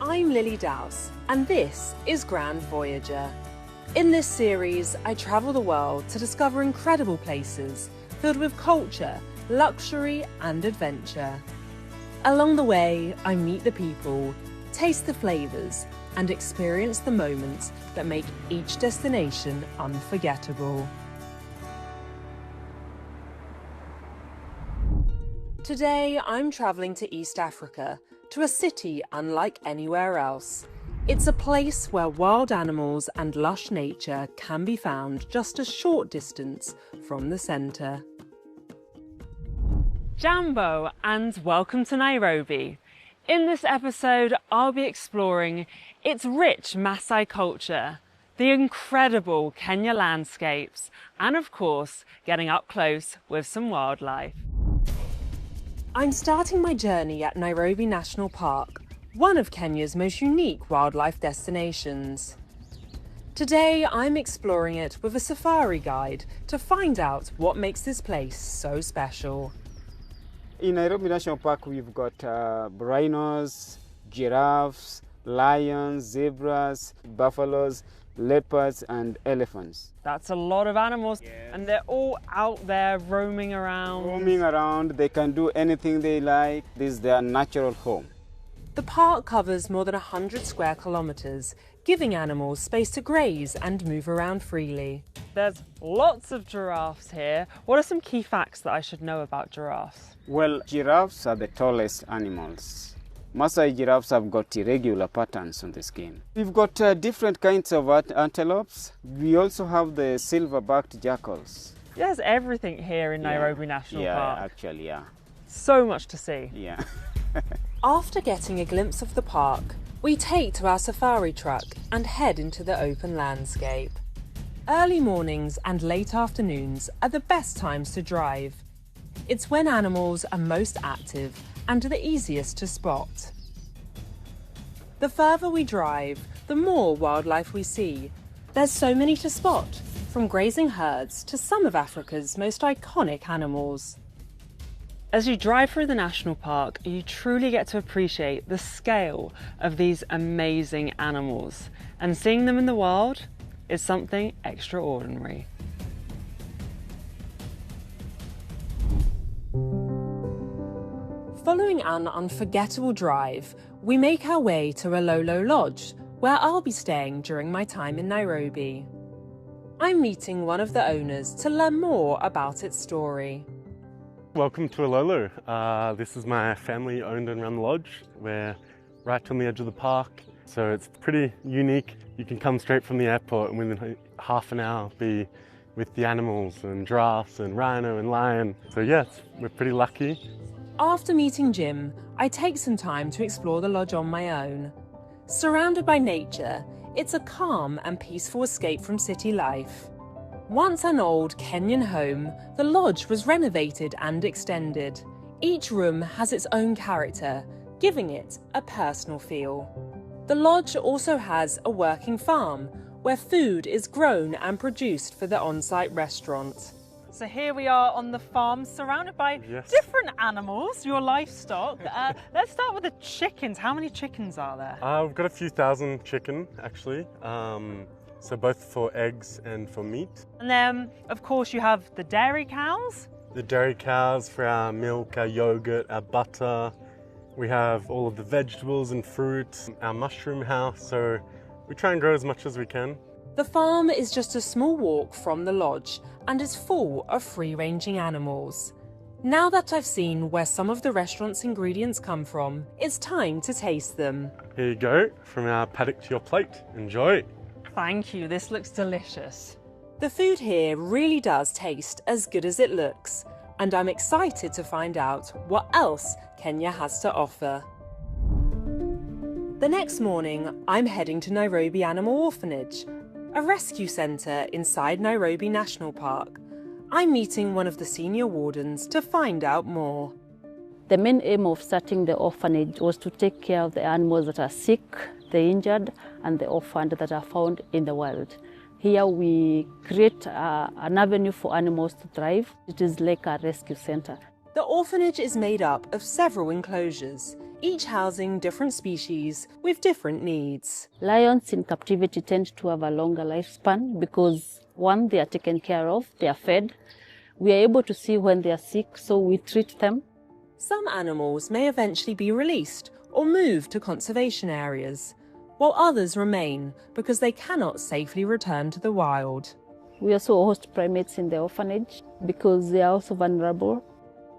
I'm Lily Dowse, and this is Grand Voyager. In this series, I travel the world to discover incredible places filled with culture, luxury, and adventure. Along the way, I meet the people, taste the flavours, and experience the moments that make each destination unforgettable. Today, I'm travelling to East Africa, to a city unlike anywhere else. It's a place where wild animals and lush nature can be found just a short distance from the centre. Jambo, and welcome to Nairobi. In this episode, I'll be exploring its rich Masai culture, the incredible Kenya landscapes, and of course, getting up close with some wildlife. I'm starting my journey at Nairobi National Park, one of Kenya's most unique wildlife destinations. Today, I'm exploring it with a safari guide to find out what makes this place so special. In Nairobi National Park, we've got rhinos, giraffes, lions, zebras, buffaloes, leopards and elephants. That's a lot of animals, yes. And they're all out there roaming around. They can do anything they like. This is their natural home. The park covers more than 100 square kilometres, giving animals space to graze and move around freely. There's lots of giraffes here. What are some key facts that I should know about giraffes? Well, giraffes are the tallest animals. Masai giraffes have got irregular patterns on the skin. We've got different kinds of antelopes. We also have the silver-backed jackals. There's everything here in Nairobi National Park. Yeah, actually, yeah. So much to see. Yeah. After getting a glimpse of the park, we take to our safari truck and head into the open landscape. Early mornings and late afternoons are the best times to drive. It's when animals are most active and the easiest to spot. The further we drive, the more wildlife we see. There's so many to spot, from grazing herds to some of Africa's most iconic animals. As you drive through the national park, you truly get to appreciate the scale of these amazing animals, and seeing them in the wild is something extraordinary. Following an unforgettable drive, we make our way to Ololo Lodge, where I'll be staying during my time in Nairobi. I'm meeting one of the owners to learn more about its story. Welcome to Ololo. This is my family-owned and run lodge. We're right on the edge of the park, so it's pretty unique. You can come straight from the airport and within half an hour be with the animals and giraffes and rhino and lion. So yes, we're pretty lucky. After meeting Jim, I take some time to explore the lodge on my own. Surrounded by nature, it's a calm and peaceful escape from city life. Once an old Kenyan home, the lodge was renovated and extended. Each room has its own character, giving it a personal feel. The lodge also has a working farm, where food is grown and produced for the on-site restaurant. So here we are on the farm, surrounded by different animals, your livestock. Let's start with the chickens. How many chickens are there? We've got a few thousand chicken, actually. So both for eggs and for meat. And then, of course, you have the dairy cows. The dairy cows for our milk, our yogurt, our butter. We have all of the vegetables and fruits, our mushroom house. So we try and grow as much as we can. The farm is just a small walk from the lodge and is full of free-ranging animals. Now that I've seen where some of the restaurant's ingredients come from, it's time to taste them. Here you go, from our paddock to your plate. Enjoy. Thank you, this looks delicious. The food here really does taste as good as it looks, and I'm excited to find out what else Kenya has to offer. The next morning, I'm heading to Nairobi Animal Orphanage, a rescue centre inside Nairobi National Park. I'm meeting one of the senior wardens to find out more. The main aim of starting the orphanage was to take care of the animals that are sick, the injured, and the orphaned that are found in the wild. Here we create an avenue for animals to thrive. It is like a rescue centre. The orphanage is made up of several enclosures, each housing different species with different needs. Lions in captivity tend to have a longer lifespan because, one, they are taken care of, they are fed. We are able to see when they are sick, so we treat them. Some animals may eventually be released or moved to conservation areas, while others remain because they cannot safely return to the wild. We also host primates in the orphanage because they are also vulnerable.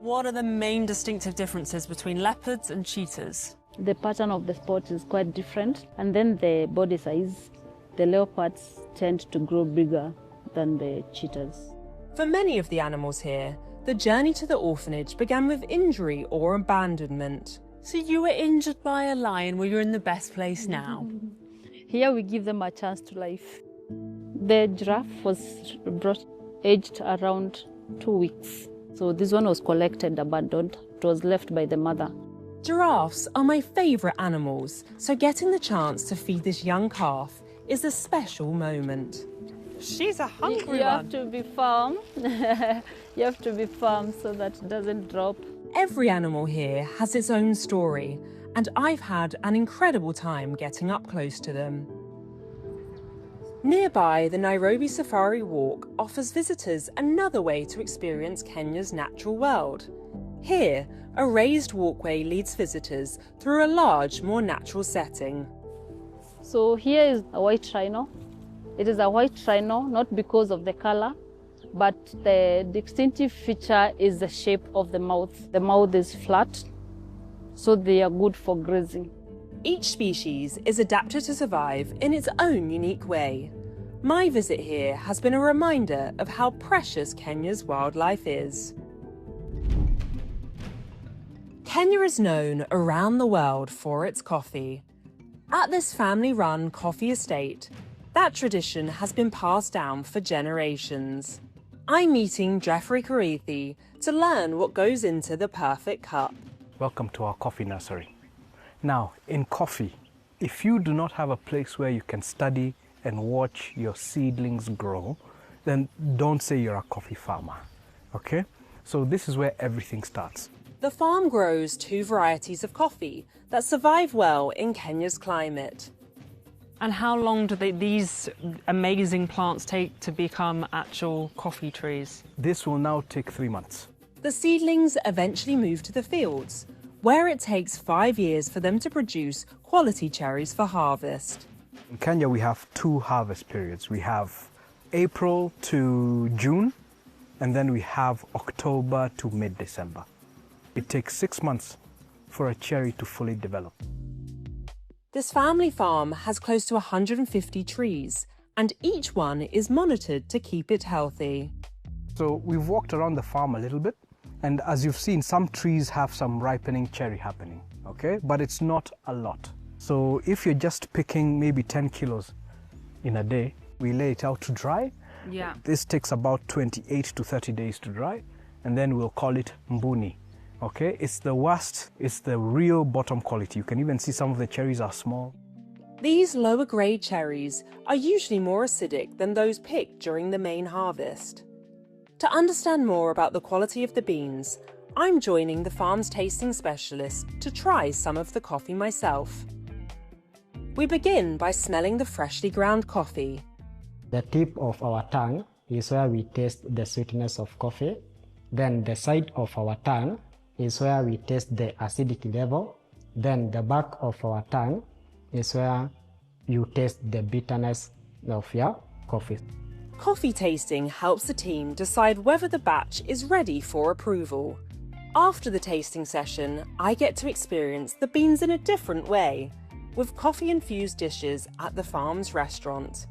What are the main distinctive differences between leopards and cheetahs? The pattern of the spot is quite different, and then the body size. The leopards tend to grow bigger than the cheetahs. For many of the animals here, the journey to the orphanage began with injury or abandonment. So you were injured by a lion, well, you're in the best place now. Here we give them a chance to life. The giraffe was brought aged around 2 weeks. So this one was collected, abandoned. It was left by the mother. Giraffes are my favourite animals, so getting the chance to feed this young calf is a special moment. She's a hungry You have to be firm. You have to be firm so that it doesn't drop. Every animal here has its own story, and I've had an incredible time getting up close to them. Nearby, the Nairobi Safari Walk offers visitors another way to experience Kenya's natural world. Here, a raised walkway leads visitors through a large, more natural setting. So here is a white rhino. It is a white rhino not because of the color, but the distinctive feature is the shape of the mouth. The mouth is flat, so they are good for grazing. Each species is adapted to survive in its own unique way. My visit here has been a reminder of how precious Kenya's wildlife is. Kenya is known around the world for its coffee. At this family-run coffee estate, that tradition has been passed down for generations. I'm meeting Jeffrey Karithi to learn what goes into the perfect cup. Welcome to our coffee nursery. Now, in coffee, if you do not have a place where you can study and watch your seedlings grow, then don't say you're a coffee farmer, okay? So this is where everything starts. The farm grows 2 varieties of coffee that survive well in Kenya's climate. And how long do these amazing plants take to become actual coffee trees? This will now take 3 months. The seedlings eventually move to the fields, where it takes 5 years for them to produce quality cherries for harvest. In Kenya, we have 2 harvest periods. We have April to June, and then we have October to mid-December. It takes 6 months for a cherry to fully develop. This family farm has close to 150 trees, and each one is monitored to keep it healthy. So we've walked around the farm a little bit, and as you've seen, some trees have some ripening cherry happening, okay? But it's not a lot. So if you're just picking maybe 10 kilos in a day, we lay it out to dry. Yeah. This takes about 28 to 30 days to dry, and then we'll call it mbuni. Okay, it's the worst, it's the real bottom quality. You can even see some of the cherries are small. These lower grade cherries are usually more acidic than those picked during the main harvest. To understand more about the quality of the beans, I'm joining the farm's tasting specialist to try some of the coffee myself. We begin by smelling the freshly ground coffee. The tip of our tongue is where we taste the sweetness of coffee. Then the side of our tongue is where we taste the acidity level. Then the back of our tongue is where you taste the bitterness of your coffee. Coffee tasting helps the team decide whether the batch is ready for approval. After the tasting session, I get to experience the beans in a different way, with coffee-infused dishes at the farm's restaurant.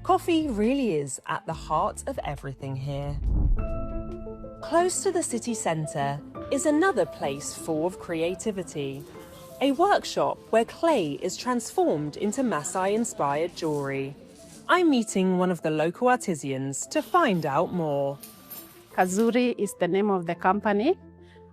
Coffee really is at the heart of everything here. Close to the city centre is another place full of creativity. A workshop where clay is transformed into Masai-inspired jewellery. I'm meeting one of the local artisans to find out more. Kazuri is the name of the company,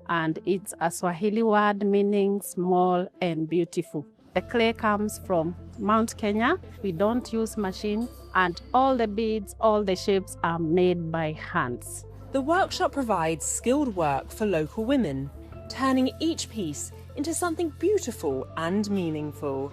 and it's a Swahili word meaning small and beautiful. The clay comes from Mount Kenya. We don't use machines, and all the beads, all the shapes are made by hands. The workshop provides skilled work for local women, turning each piece into something beautiful and meaningful.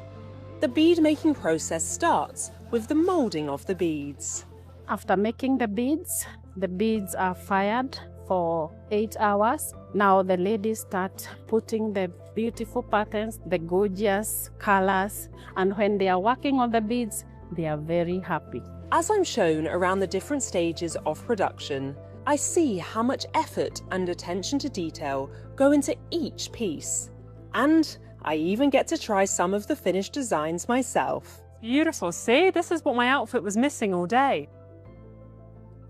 The bead making process starts with the moulding of the beads. After making the beads are fired for 8 hours. Now the ladies start putting the beautiful patterns, the gorgeous colors, and when they are working on the beads, they are very happy. As I'm shown around the different stages of production, I see how much effort and attention to detail go into each piece. And I even get to try some of the finished designs myself. Beautiful. See, this is what my outfit was missing all day.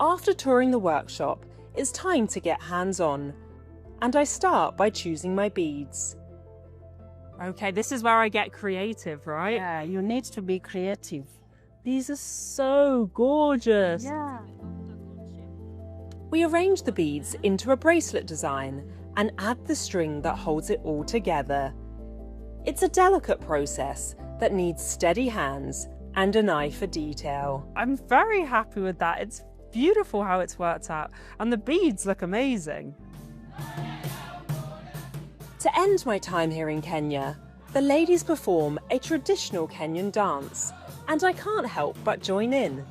After touring the workshop, it's time to get hands-on. And I start by choosing my beads. Okay, this is where I get creative, right? Yeah, you need to be creative. These are so gorgeous. Yeah. We arrange the beads into a bracelet design and add the string that holds it all together. It's a delicate process that needs steady hands and an eye for detail. I'm very happy with that. It's beautiful how it's worked out, and the beads look amazing. To end my time here in Kenya, the ladies perform a traditional Kenyan dance, and I can't help but join in.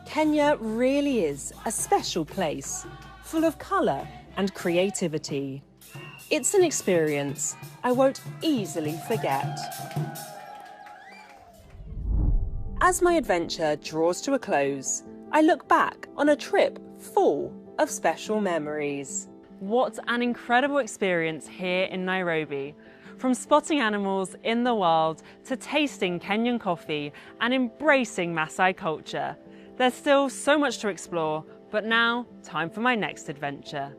Kenya really is a special place, full of colour and creativity. It's an experience I won't easily forget. As my adventure draws to a close, I look back on a trip full of special memories. What an incredible experience here in Nairobi. From spotting animals in the wild to tasting Kenyan coffee and embracing Masai culture. There's still so much to explore, but now time for my next adventure.